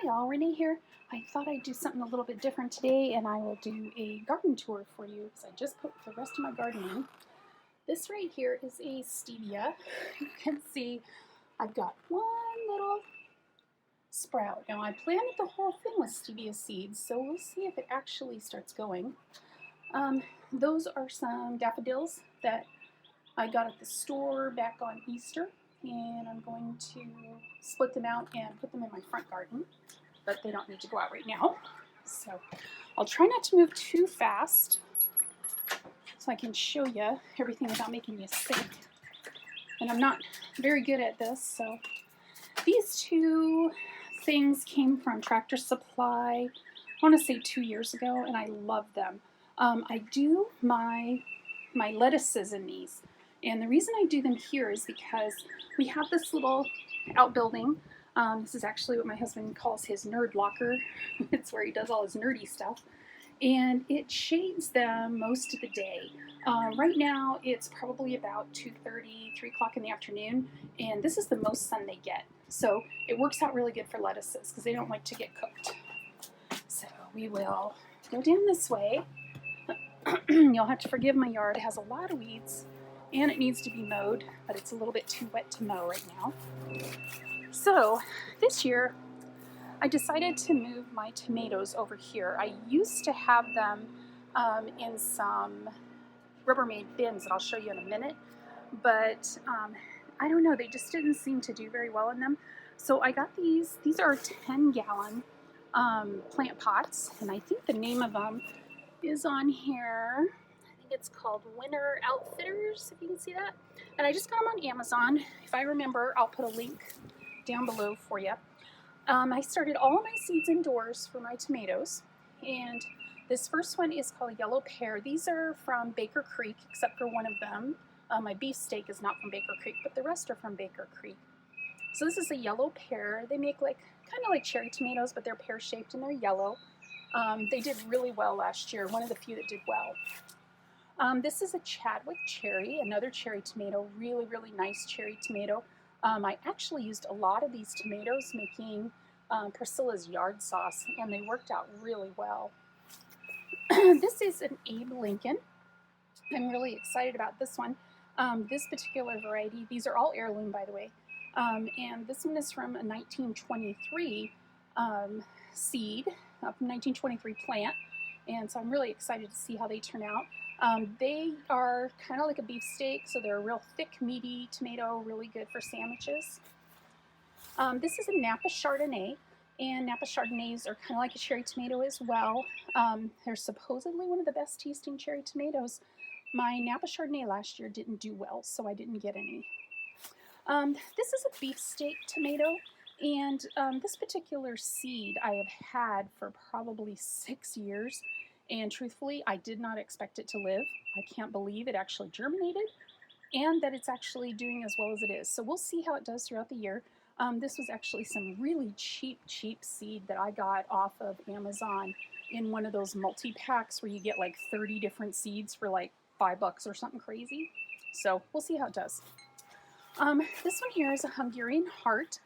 Hi all, Renee here. I thought I'd do something a little bit different today, and I will do a garden tour for you because I just put the rest of my garden in. This right here is a Stevia. You can see I've got one little sprout. Now I planted the whole thing with Stevia seeds, so we'll see if it actually starts going. Those are some daffodils that I got at the store back on Easter, and I'm going to split them out and put them in my front garden, but they don't need to go out right now. So I'll try not to move too fast so I can show you everything without making you sick. And I'm not very good at this, so these two things came from Tractor Supply, I want to say 2 years ago, and I love them. I do my lettuces in these. And the reason I do them here is because we have this little outbuilding. This is actually what my husband calls his nerd locker. It's where he does all his nerdy stuff. And it shades them most of the day. Right now it's probably about 2:30, 3 o'clock in the afternoon, and this is the most sun they get. So it works out really good for lettuces because they don't like to get cooked. So we will go down this way. You'll have to forgive my yard. It has a lot of weeds and it needs to be mowed, but it's a little bit too wet to mow right now. So this year I decided to move my tomatoes over here. I used to have them in some Rubbermaid bins that I'll show you in a minute, but I don't know, they just didn't seem to do very well in them. So I got these. These are 10-gallon plant pots, and I think the name of them is on here. I think it's called Winter Outfitters, if you can see that. And I just got them on Amazon. If I remember, I'll put a link down below for you. I started all of my seeds indoors for my tomatoes, and this first one is called Yellow Pear. These are from Baker Creek, except for one of them. My beefsteak is not from Baker Creek, but the rest are from Baker Creek. So this is a yellow pear. They make kind of like cherry tomatoes, but they're pear-shaped and they're yellow. They did really well last year, one of the few that did well. This is a Chadwick cherry, another cherry tomato, really, really nice cherry tomato. I actually used a lot of these tomatoes making Priscilla's yard sauce, and they worked out really well. This is an Abe Lincoln. I'm really excited about this one. This particular variety, these are all heirloom, by the way, and this one is from a 1923 seed, a 1923 plant, and so I'm really excited to see how they turn out. They are kind of like a beefsteak, so they're a real thick, meaty tomato, really good for sandwiches. This is a Napa Chardonnay, and Napa Chardonnays are kind of like a cherry tomato as well. They're supposedly one of the best tasting cherry tomatoes. My Napa Chardonnay last year didn't do well, so I didn't get any. This is a beefsteak tomato, and this particular seed I have had for probably 6 years, and truthfully, I did not expect it to live. I can't believe it actually germinated, and that it's actually doing as well as it is. So we'll see how it does throughout the year. This was actually some really cheap seed that I got off of Amazon in one of those multi-packs where you get like 30 different seeds for like $5 or something crazy. So we'll see how it does. This one here is a Hungarian heart.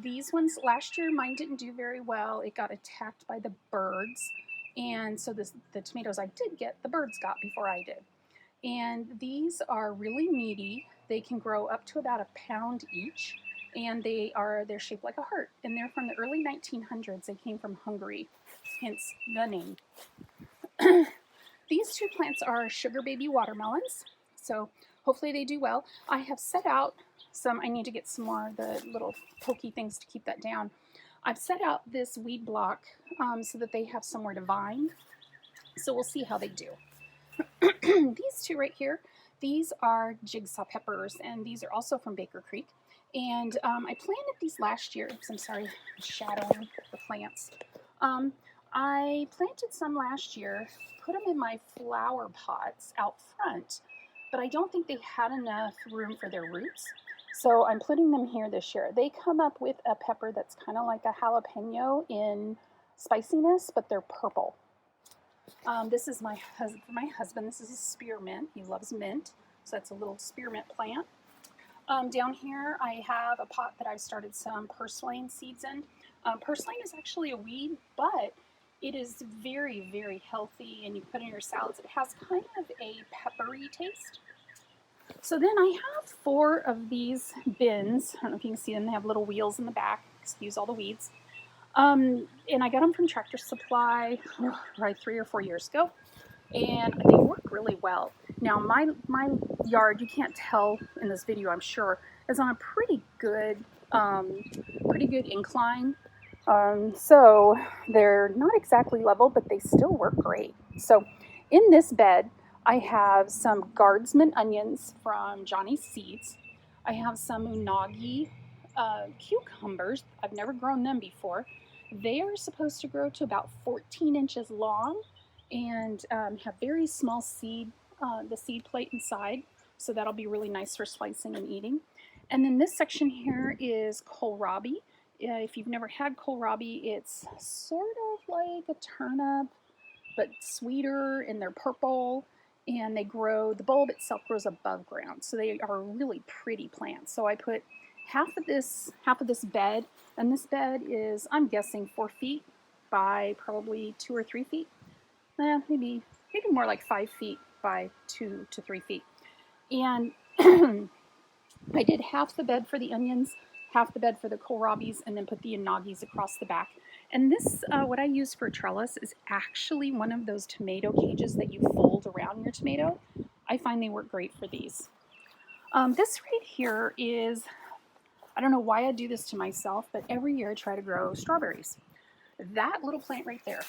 These ones, last year mine didn't do very well. It got attacked by the birds. And so the tomatoes I did get, the birds got before I did. And these are really meaty. They can grow up to about 1 pound each. And they're shaped like a heart. And they're from the early 1900s. They came from Hungary, hence the name. These two plants are sugar baby watermelons. So hopefully they do well. I have set out some, I need to get some more of the little pokey things to keep that down. I've set out this weed block so that they have somewhere to vine. So we'll see how they do. These two right here, these are Jigsaw Peppers, and these are also from Baker Creek. And I planted these last year. Oops, I'm sorry, I'm shadowing the plants. I planted some last year, put them in my flower pots out front, but I don't think they had enough room for their roots. So I'm putting them here this year. They come up with a pepper that's kind of like a jalapeno in spiciness, but they're purple. This is my husband. This is a spearmint. He loves mint, so that's a little spearmint plant. Down here I have a pot that I've started some purslane seeds in. Purslane is actually a weed, but it is very, very healthy, and you put it in your salads. It has kind of a peppery taste. So then I have 4 of these bins. I don't know if you can see them. They have little wheels in the back. Excuse all the weeds. And I got them from Tractor Supply right 3 or 4 years ago, and they work really well. Now my yard, you can't tell in this video, I'm sure, is on a pretty good incline. So they're not exactly level, but they still work great. So in this bed, I have some Guardsman onions from Johnny's Seeds. I have some unagi cucumbers. I've never grown them before. They are supposed to grow to about 14 inches long and have very small seed, the seed plate inside. So that'll be really nice for slicing and eating. And then this section here is kohlrabi. If you've never had kohlrabi, it's sort of like a turnip, but sweeter, and they're purple, and they grow, the bulb itself grows above ground. So they are really pretty plants. So I put half of this bed, and this bed is, I'm guessing, 4 feet by probably 2 or 3 feet. Maybe more like 5 feet by 2 to 3 feet. And I did half the bed for the onions, half the bed for the kohlrabis, and then put the unagis across the back. And this, what I use for a trellis, is actually one of those tomato cages that you fold around your tomato. I find they work great for these. This right here is, I don't know why I do this to myself, but every year I try to grow strawberries. That little plant right there,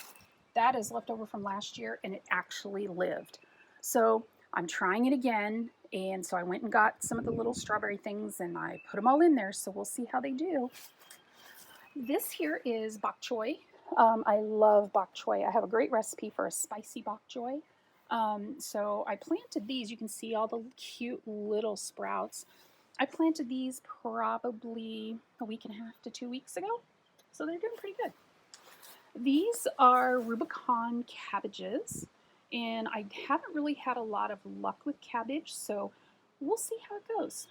that is left over from last year, and it actually lived. So I'm trying it again, and so I went and got some of the little strawberry things, and I put them all in there, so we'll see how they do. This here is bok choy. I love bok choy. I have a great recipe for a spicy bok choy. So I planted these. You can see all the cute little sprouts. I planted these probably a week and a half to 2 weeks ago, so they're doing pretty good. These are Rubicon Cabbages, and I haven't really had a lot of luck with cabbage, so we'll see how it goes.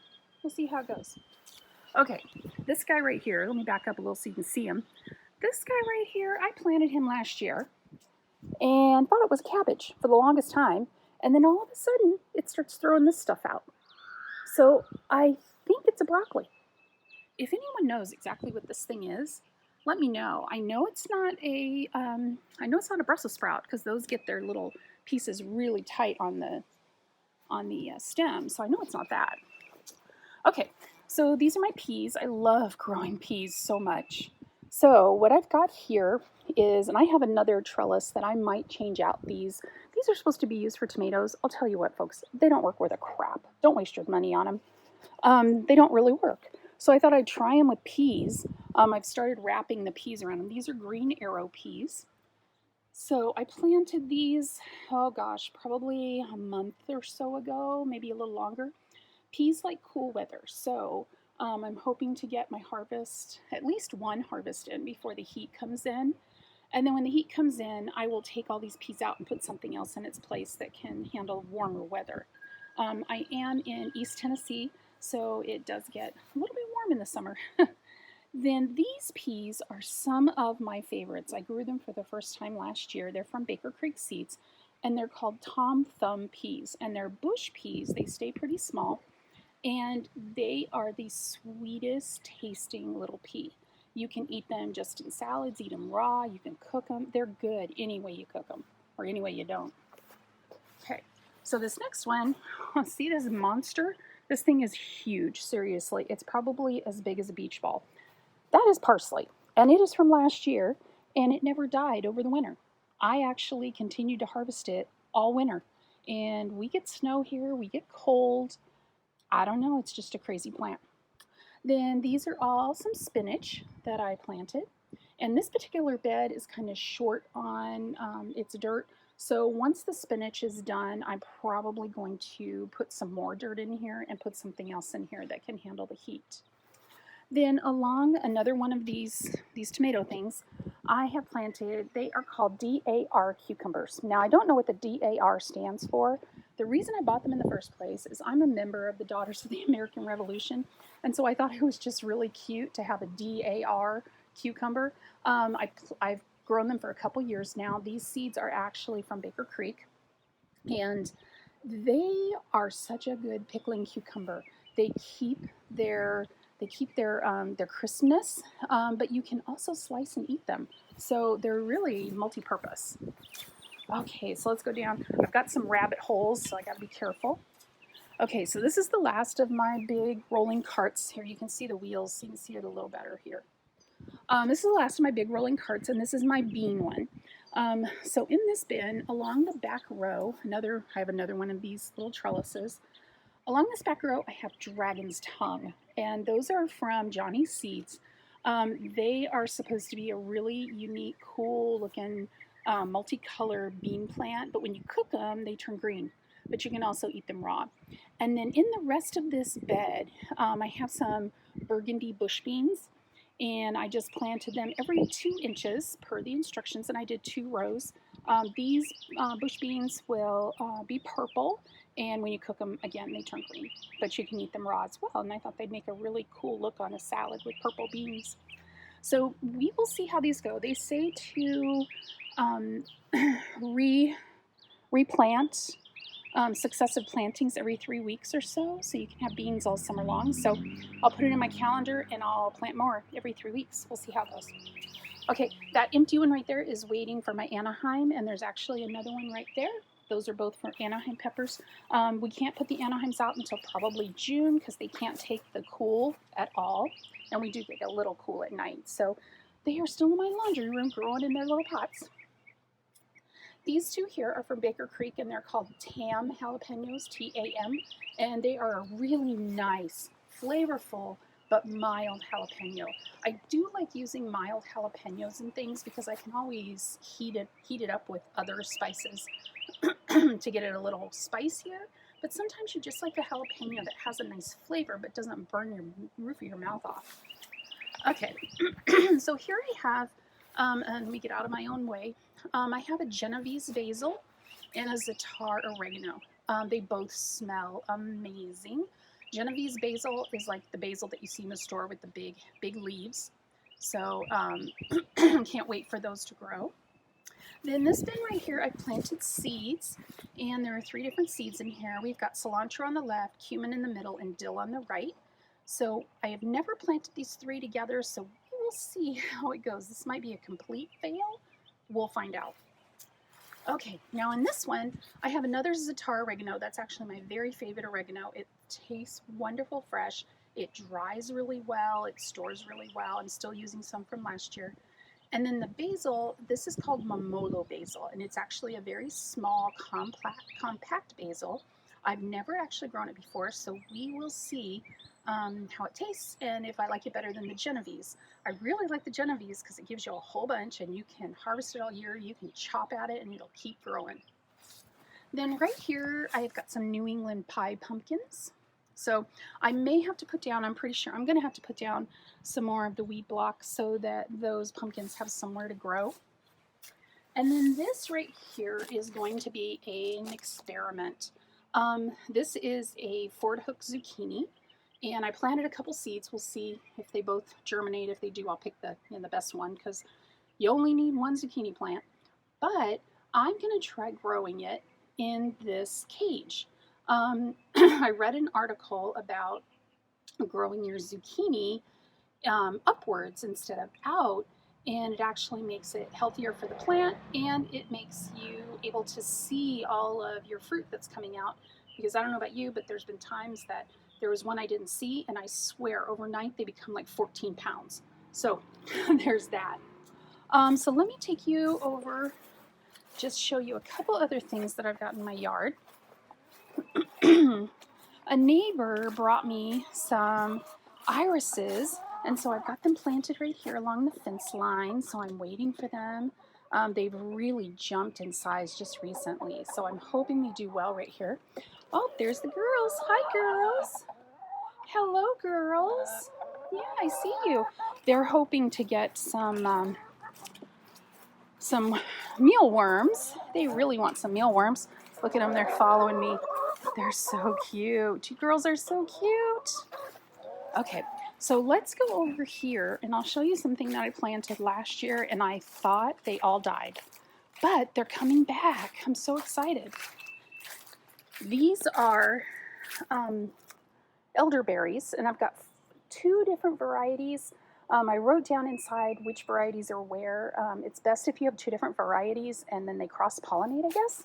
Okay, this guy right here, let me back up a little so you can see him. This guy right here, I planted him last year and thought it was cabbage for the longest time, and then all of a sudden it starts throwing this stuff out. So I think it's a broccoli. If anyone knows exactly what this thing is, let me know. I know it's not a Brussels sprout, because those get their little pieces really tight on the stem. So I know it's not that. Okay, so these are my peas. I love growing peas so much. So what I've got here is, and I have another trellis that I might change out these. These are supposed to be used for tomatoes. I'll tell you what, folks, they don't work worth a crap. Don't waste your money on them. They don't really work. So I thought I'd try them with peas. I've started wrapping the peas around them. These are green arrow peas. So I planted these, oh gosh, probably a month or so ago, maybe a little longer. Peas like cool weather. So I'm hoping to get my harvest, at least one harvest in before the heat comes in. And then when the heat comes in, I will take all these peas out and put something else in its place that can handle warmer weather. I am in East Tennessee, so it does get a little bit warm in the summer. Then these peas are some of my favorites. I grew them for the first time last year. They're from Baker Creek Seeds, and they're called Tom Thumb peas. And they're bush peas. They stay pretty small, and they are the sweetest tasting little pea. You can eat them just in salads, eat them raw, you can cook them. They're good any way you cook them, or any way you don't. Okay, so this next one, see this monster? This thing is huge, seriously. It's probably as big as a beach ball. That is parsley, and it is from last year, and it never died over the winter. I actually continued to harvest it all winter, and we get snow here, we get cold. I don't know, it's just a crazy plant. Then these are all some spinach that I planted, and this particular bed is kind of short on its dirt. So once the spinach is done, I'm probably going to put some more dirt in here and put something else in here that can handle the heat. Then along another one of these tomato things, I have planted, they are called DAR cucumbers. Now I don't know what the DAR stands for, The reason I bought them in the first place is I'm a member of the Daughters of the American Revolution, and so I thought it was just really cute to have a DAR cucumber. I've grown them for a couple years now. These seeds are actually from Baker Creek, and they are such a good pickling cucumber. They keep their crispness, but you can also slice and eat them. So they're really multi-purpose. Okay, so let's go down. I've got some rabbit holes, so I got to be careful. Okay, so this is the last of my big rolling carts. Here you can see the wheels, so you can see it a little better here. This is the last of my big rolling carts, and this is my bean one. So in this bin, along the back row, I have another one of these little trellises. Along this back row, I have Dragon's Tongue, and those are from Johnny's Seeds. They are supposed to be a really unique, cool-looking, multicolored bean plant, but when you cook them, they turn green. But you can also eat them raw. And then in the rest of this bed, I have some Burgundy bush beans, and I just planted them every 2 inches per the instructions, and I did 2 rows. These bush beans will be purple, and when you cook them, again, they turn green, but you can eat them raw as well, and I thought they'd make a really cool look on a salad with purple beans. So we will see how these go. They say to replant successive plantings every 3 weeks or so you can have beans all summer long. So I'll put it in my calendar and I'll plant more every 3 weeks. We'll see how it goes. Okay, that empty one right there is waiting for my Anaheim, and there's actually another one right there. Those are both for Anaheim peppers. We can't put the Anaheims out until probably June because they can't take the cool at all, and we do get a little cool at night. So they are still in my laundry room growing in their little pots. These 2 here are from Baker Creek, and they're called Tam jalapenos, T-A-M, and they are a really nice, flavorful, but mild jalapeno. I do like using mild jalapenos and things because I can always heat it up with other spices to get it a little spicier. But sometimes you just like a jalapeno that has a nice flavor but doesn't burn your roof of your mouth off. Okay, so here I have, and let me get out of my own way. I have a Genovese basil and a za'atar oregano. They both smell amazing. Genovese basil is like the basil that you see in the store with the big leaves. So can't wait for those to grow. Then this bin right here, I planted seeds, and there are 3 different seeds in here. We've got cilantro on the left, cumin in the middle, and dill on the right. So I have never planted these 3 together, so we will see how it goes. This might be a complete fail. We'll find out. Okay, now in this one, I have another za'atar oregano. That's actually my very favorite oregano. It tastes wonderful fresh. It dries really well. It stores really well. I'm still using some from last year. And then the basil, this is called Mamolo Basil, and it's actually a very small, compact basil. I've never actually grown it before, so we will see how it tastes and if I like it better than the Genovese. I really like the Genovese because it gives you a whole bunch and you can harvest it all year. You can chop at it and it'll keep growing. Then right here, I've got some New England pie pumpkins. So I may have to put down, I'm pretty sure I'm going to have to put down some more of the weed blocks so that those pumpkins have somewhere to grow. And then this right here is going to be an experiment. This is a Ford Hook zucchini, and I planted a couple seeds. We'll see if they both germinate. If they do, I'll pick the best one because you only need 1 zucchini plant. But I'm going to try growing it in this cage. I read an article about growing your zucchini upwards instead of out, and it actually makes it healthier for the plant, and it makes you able to see all of your fruit that's coming out. Because I don't know about you, but there's been times that there was one I didn't see, and I swear overnight they become like 14 pounds. So there's that. So let me take you over, just show you a couple other things that I've got in my yard. A neighbor brought me some irises, and so I've got them planted right here along the fence line, so I'm waiting for them. They've really jumped in size just recently, so I'm hoping they do well right here. Oh, there's the girls. Hi, girls. Hello, girls. Yeah, I see you. They're hoping to get some mealworms. They really want some mealworms. Look at them, they're following me. They're so cute. You girls are so cute. Okay, so let's go over here and I'll show you something that I planted last year and I thought they all died. But they're coming back. I'm so excited. These are elderberries, and I've got 2 different varieties. I wrote down inside which varieties are where. It's best if you have 2 different varieties and then they cross-pollinate, I guess.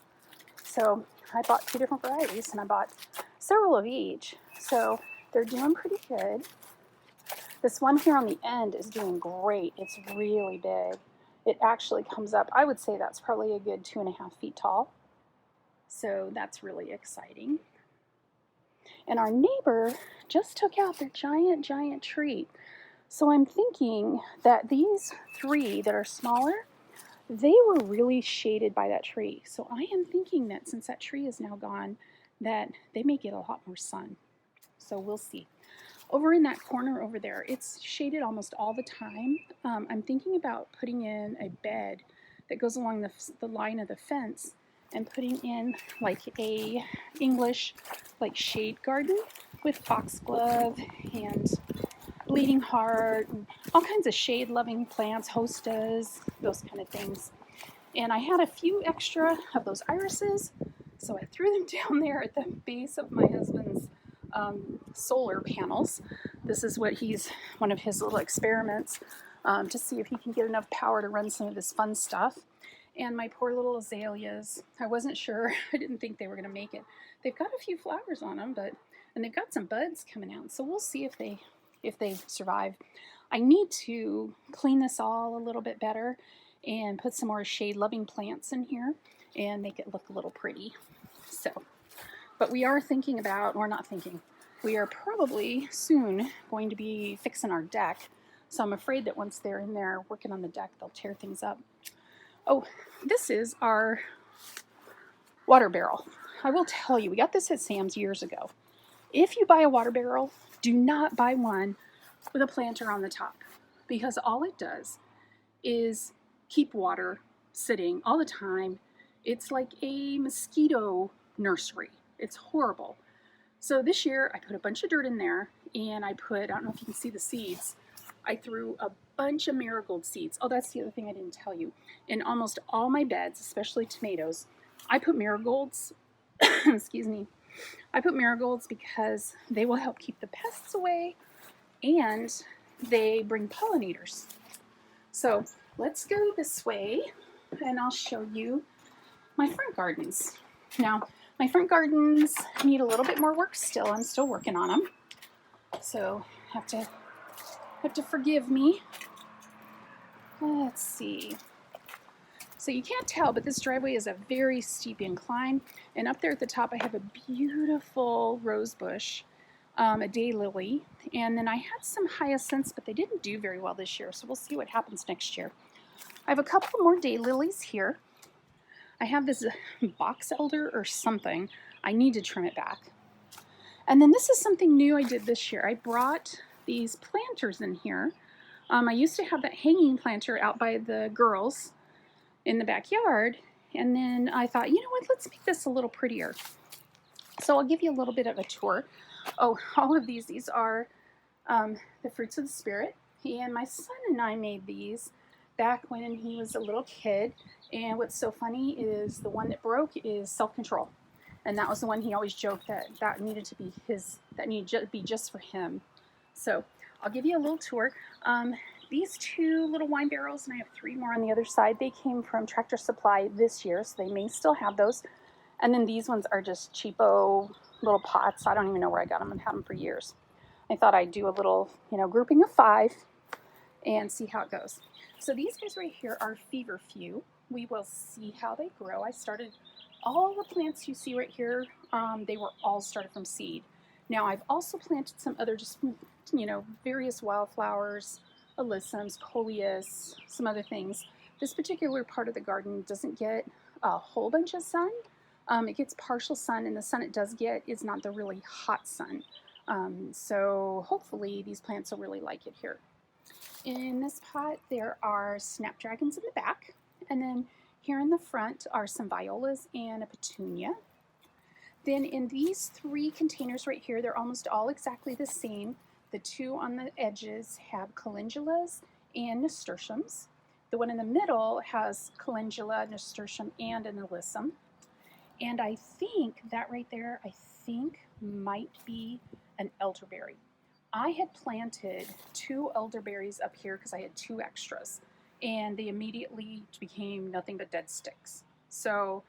So I bought 2 different varieties and I bought several of each. So they're doing pretty good. This one here on the end is doing great. It's really big. It actually comes up, I would say that's probably a good 2.5 feet tall. So that's really exciting. And our neighbor just took out their giant tree. So I'm thinking that these 3 that are smaller, they were really shaded by that tree. So I am thinking that since that tree is now gone, that they may get a lot more sun. So we'll see. Over in that corner over there, it's shaded almost all the time. I'm thinking about putting in a bed that goes along the line of the fence and putting in like a English like shade garden with foxglove and bleeding heart and all kinds of shade loving plants, hostas, those kind of things. And I had a few extra of those irises, so I threw them down there at the base of my husband's solar panels. This is one of his little experiments to see if he can get enough power to run some of this fun stuff. And my poor little azaleas, I wasn't sure. I didn't think they were going to make it. They've got a few flowers on them, and they've got some buds coming out. So we'll see if they survive. I need to clean this all a little bit better and put some more shade-loving plants in here and make it look a little pretty. So, but we are thinking about, we're not thinking, we are probably soon going to be fixing our deck. So I'm afraid that once they're in there working on the deck, they'll tear things up. Oh, this is our water barrel. I will tell you, we got this at Sam's years ago. If you buy a water barrel, do not buy one with a planter on the top, because all it does is keep water sitting all the time. It's like a mosquito nursery. It's horrible. So this year I put a bunch of dirt in there and I don't know if you can see the seeds, I threw a bunch of marigold seeds. Oh, that's the other thing I didn't tell you. In almost all my beds, especially tomatoes, I put marigolds, excuse me, I put marigolds because they will help keep the pests away and they bring pollinators. So let's go this way and I'll show you my front gardens. Now, my front gardens need a little bit more work still. I'm still working on them. So have to forgive me. Let's see. So you can't tell, but this driveway is a very steep incline. And up there at the top, I have a beautiful rose bush, a daylily. And then I had some hyacinths, but they didn't do very well this year. So we'll see what happens next year. I have a couple more daylilies here. I have this box elder or something. I need to trim it back. And then this is something new I did this year. I brought these planters in here. I used to have that hanging planter out by the girls in the backyard, and then I thought, you know what, let's make this a little prettier. So I'll give you a little bit of a tour. Oh, all of these are the fruits of the spirit, and my son and I made these back when he was a little kid. And what's so funny is the one that broke is self-control, and that was the one he always joked that needed to be just for him. So I'll give you a little tour. These 2 little wine barrels, and I have 3 more on the other side, they came from Tractor Supply this year, so they may still have those. And then these ones are just cheapo little pots. I don't even know where I got them. I've had them for years. I thought I'd do a little, grouping of 5 and see how it goes. So these guys right here are Feverfew. We will see how they grow. I started all the plants you see right here. They were all started from seed. Now I've also planted some other just, various wildflowers, alyssums, coleus, some other things. This particular part of the garden doesn't get a whole bunch of sun. It gets partial sun, and the sun it does get is not the really hot sun. So hopefully these plants will really like it here. In this pot there are snapdragons in the back, and then Here in the front are some violas and a petunia. Then in these 3 containers right here, they're almost all exactly the same. The 2 on the edges have calendulas and nasturtiums. The one in the middle has calendula, nasturtium, and an alyssum. And I think that right there, might be an elderberry. I had planted 2 elderberries up here because I had 2 extras, and they immediately became nothing but dead sticks. So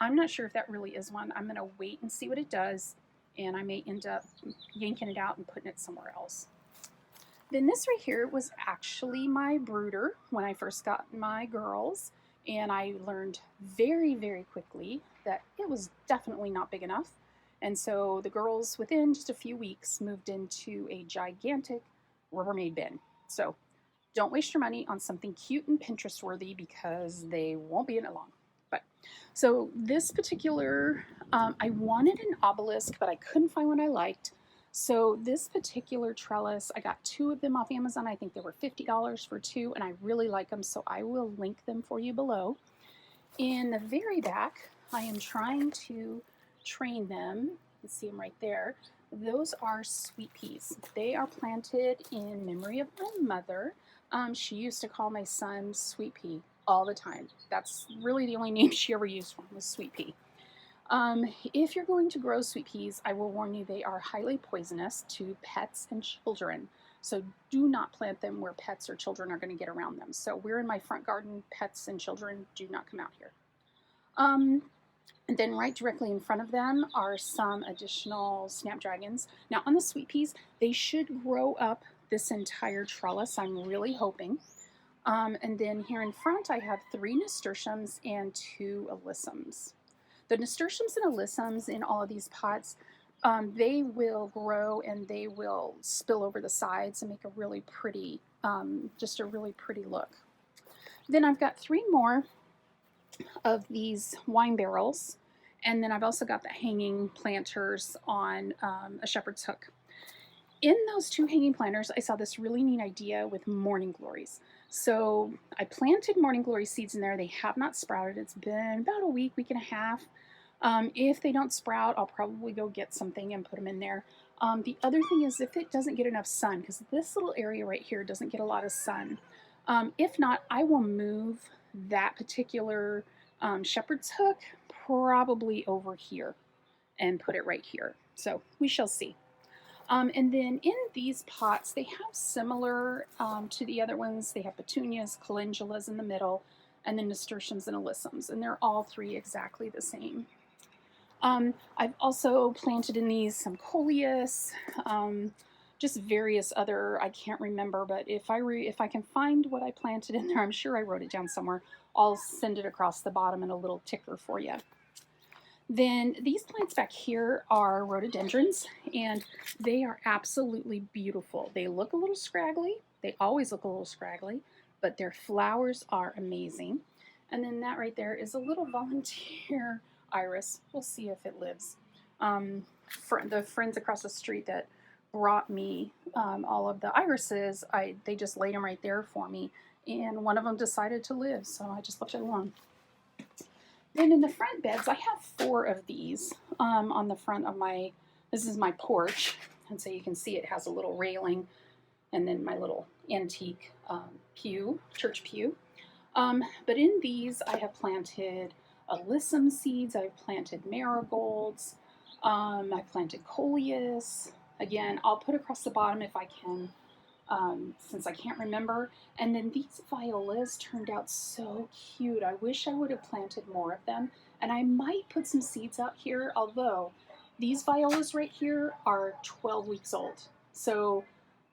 I'm not sure if that really is one. I'm going to wait and see what it does, and I may end up yanking it out and putting it somewhere else. Then this right here was actually my brooder when I first got my girls, and I learned very, very quickly that it was definitely not big enough. And so the girls, within just a few weeks, moved into a gigantic Rubbermaid bin. So don't waste your money on something cute and Pinterest worthy because they won't be in it long. But so this particular, I wanted an obelisk, but I couldn't find one I liked. So this particular trellis, I got 2 of them off Amazon. I think they were $50 for 2, and I really like them, so I will link them for you below. In the very back, I am trying to train them. You can see them right there. Those are sweet peas. They are planted in memory of my mother. She used to call my son Sweet Pea all the time. That's really the only name she ever used for him, was Sweet Pea. If you're going to grow sweet peas, I will warn you they are highly poisonous to pets and children. So do not plant them where pets or children are going to get around them. So we're in my front garden. Pets and children do not come out here. And then right directly in front of them are some additional snapdragons. Now on the sweet peas, they should grow up this entire trellis, I'm really hoping. And then here in front, I have 3 nasturtiums and 2 alyssums. The nasturtiums and alyssums in all of these pots, they will grow and they will spill over the sides and make a really pretty, just a really pretty look. Then I've got 3 more of these wine barrels, and then I've also got the hanging planters on a shepherd's hook. In those 2 hanging planters, I saw this really neat idea with morning glories. So I planted morning glory seeds in there. They have not sprouted. It's been about a week, week and a half. If they don't sprout, I'll probably go get something and put them in there. The other thing is if it doesn't get enough sun, because this little area right here doesn't get a lot of sun. If not, I will move that particular shepherd's hook probably over here and put it right here. So we shall see. And then in these pots, they have similar to the other ones. They have petunias, calendulas in the middle, and then nasturtiums and alyssums, and they're all 3 exactly the same. I've also planted in these some coleus, just various other, I can't remember, but if I can find what I planted in there, I'm sure I wrote it down somewhere. I'll send it across the bottom in a little ticker for you. Then these plants back here are rhododendrons, and they are absolutely beautiful. They look a little scraggly. They always look a little scraggly, but their flowers are amazing. And then that right there is a little volunteer iris. We'll see if it lives. The friends across the street that brought me all of the irises, they just laid them right there for me, and one of them decided to live, so I just left it alone. Then in the front beds, I have 4 of these on the front of this is my porch, and so you can see it has a little railing, and then my little antique church pew. But in these, I have planted alyssum seeds, I've planted marigolds, I've planted coleus. Again, I'll put across the bottom if I can, since I can't remember. And then these violas turned out so cute. I wish I would have planted more of them. And I might put some seeds out here, although these violas right here are 12 weeks old. So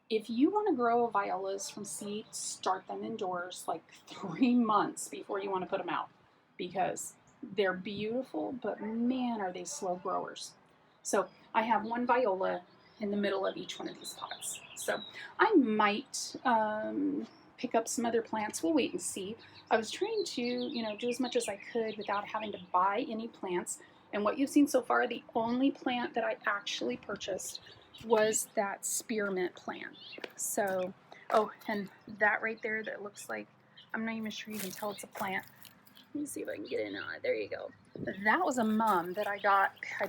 if you want to grow violas from seed, start them indoors like 3 months before you want to put them out, because they're beautiful, but man, are they slow growers. So I have 1 viola in the middle of each one of these pots. So I might pick up some other plants. We'll wait and see. I was trying to, do as much as I could without having to buy any plants. And what you've seen so far, the only plant that I actually purchased was that spearmint plant. So, oh, and that right there that looks like, I'm not even sure you can tell it's a plant. me see if I can get in on it. There you go. That was a mum that I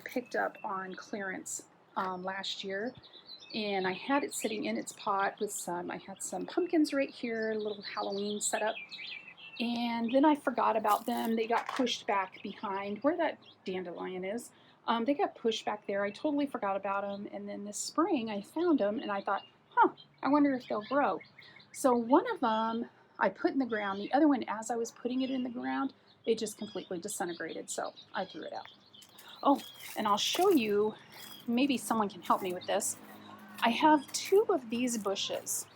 picked up on clearance last year. And I had it sitting in its pot with I had some pumpkins right here, a little Halloween setup. And then I forgot about them. They got pushed back behind where that dandelion is. They got pushed back there. I totally forgot about them. And then this spring I found them and I thought, I wonder if they'll grow. So one of them I put in the ground. The other one, as I was putting it in the ground, it just completely disintegrated. So I threw it out. Oh, and I'll show you, maybe someone can help me with this. I have 2 of these bushes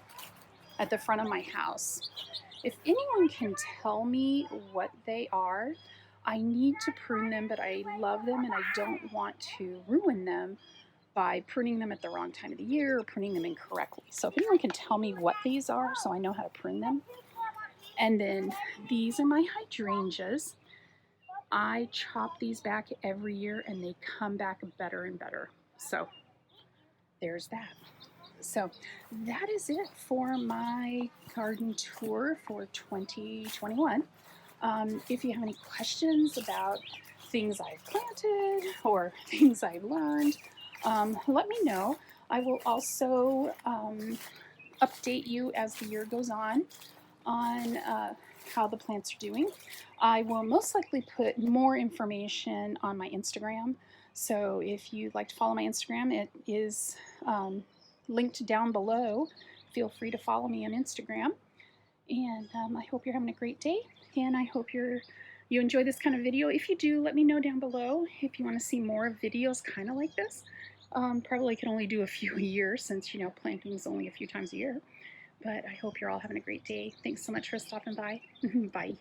at the front of my house. If anyone can tell me what they are, I need to prune them, but I love them and I don't want to ruin them by pruning them at the wrong time of the year or pruning them incorrectly. So if anyone can tell me what these are so I know how to prune them. And then these are my hydrangeas. I chop these back every year and they come back better and better. So there's that. So that is it for my garden tour for 2021. If you have any questions about things I've planted or things I've learned, let me know. I will also update you as the year goes on how the plants are doing. I will most likely put more information on my Instagram. So if you'd like to follow my Instagram, it is linked down below. Feel free to follow me on Instagram. And I hope you're having a great day. And I hope you enjoy this kind of video. If you do, let me know down below if you want to see more videos kind of like this. Probably can only do a few a year since, planting is only a few times a year. But I hope you're all having a great day. Thanks so much for stopping by. Bye.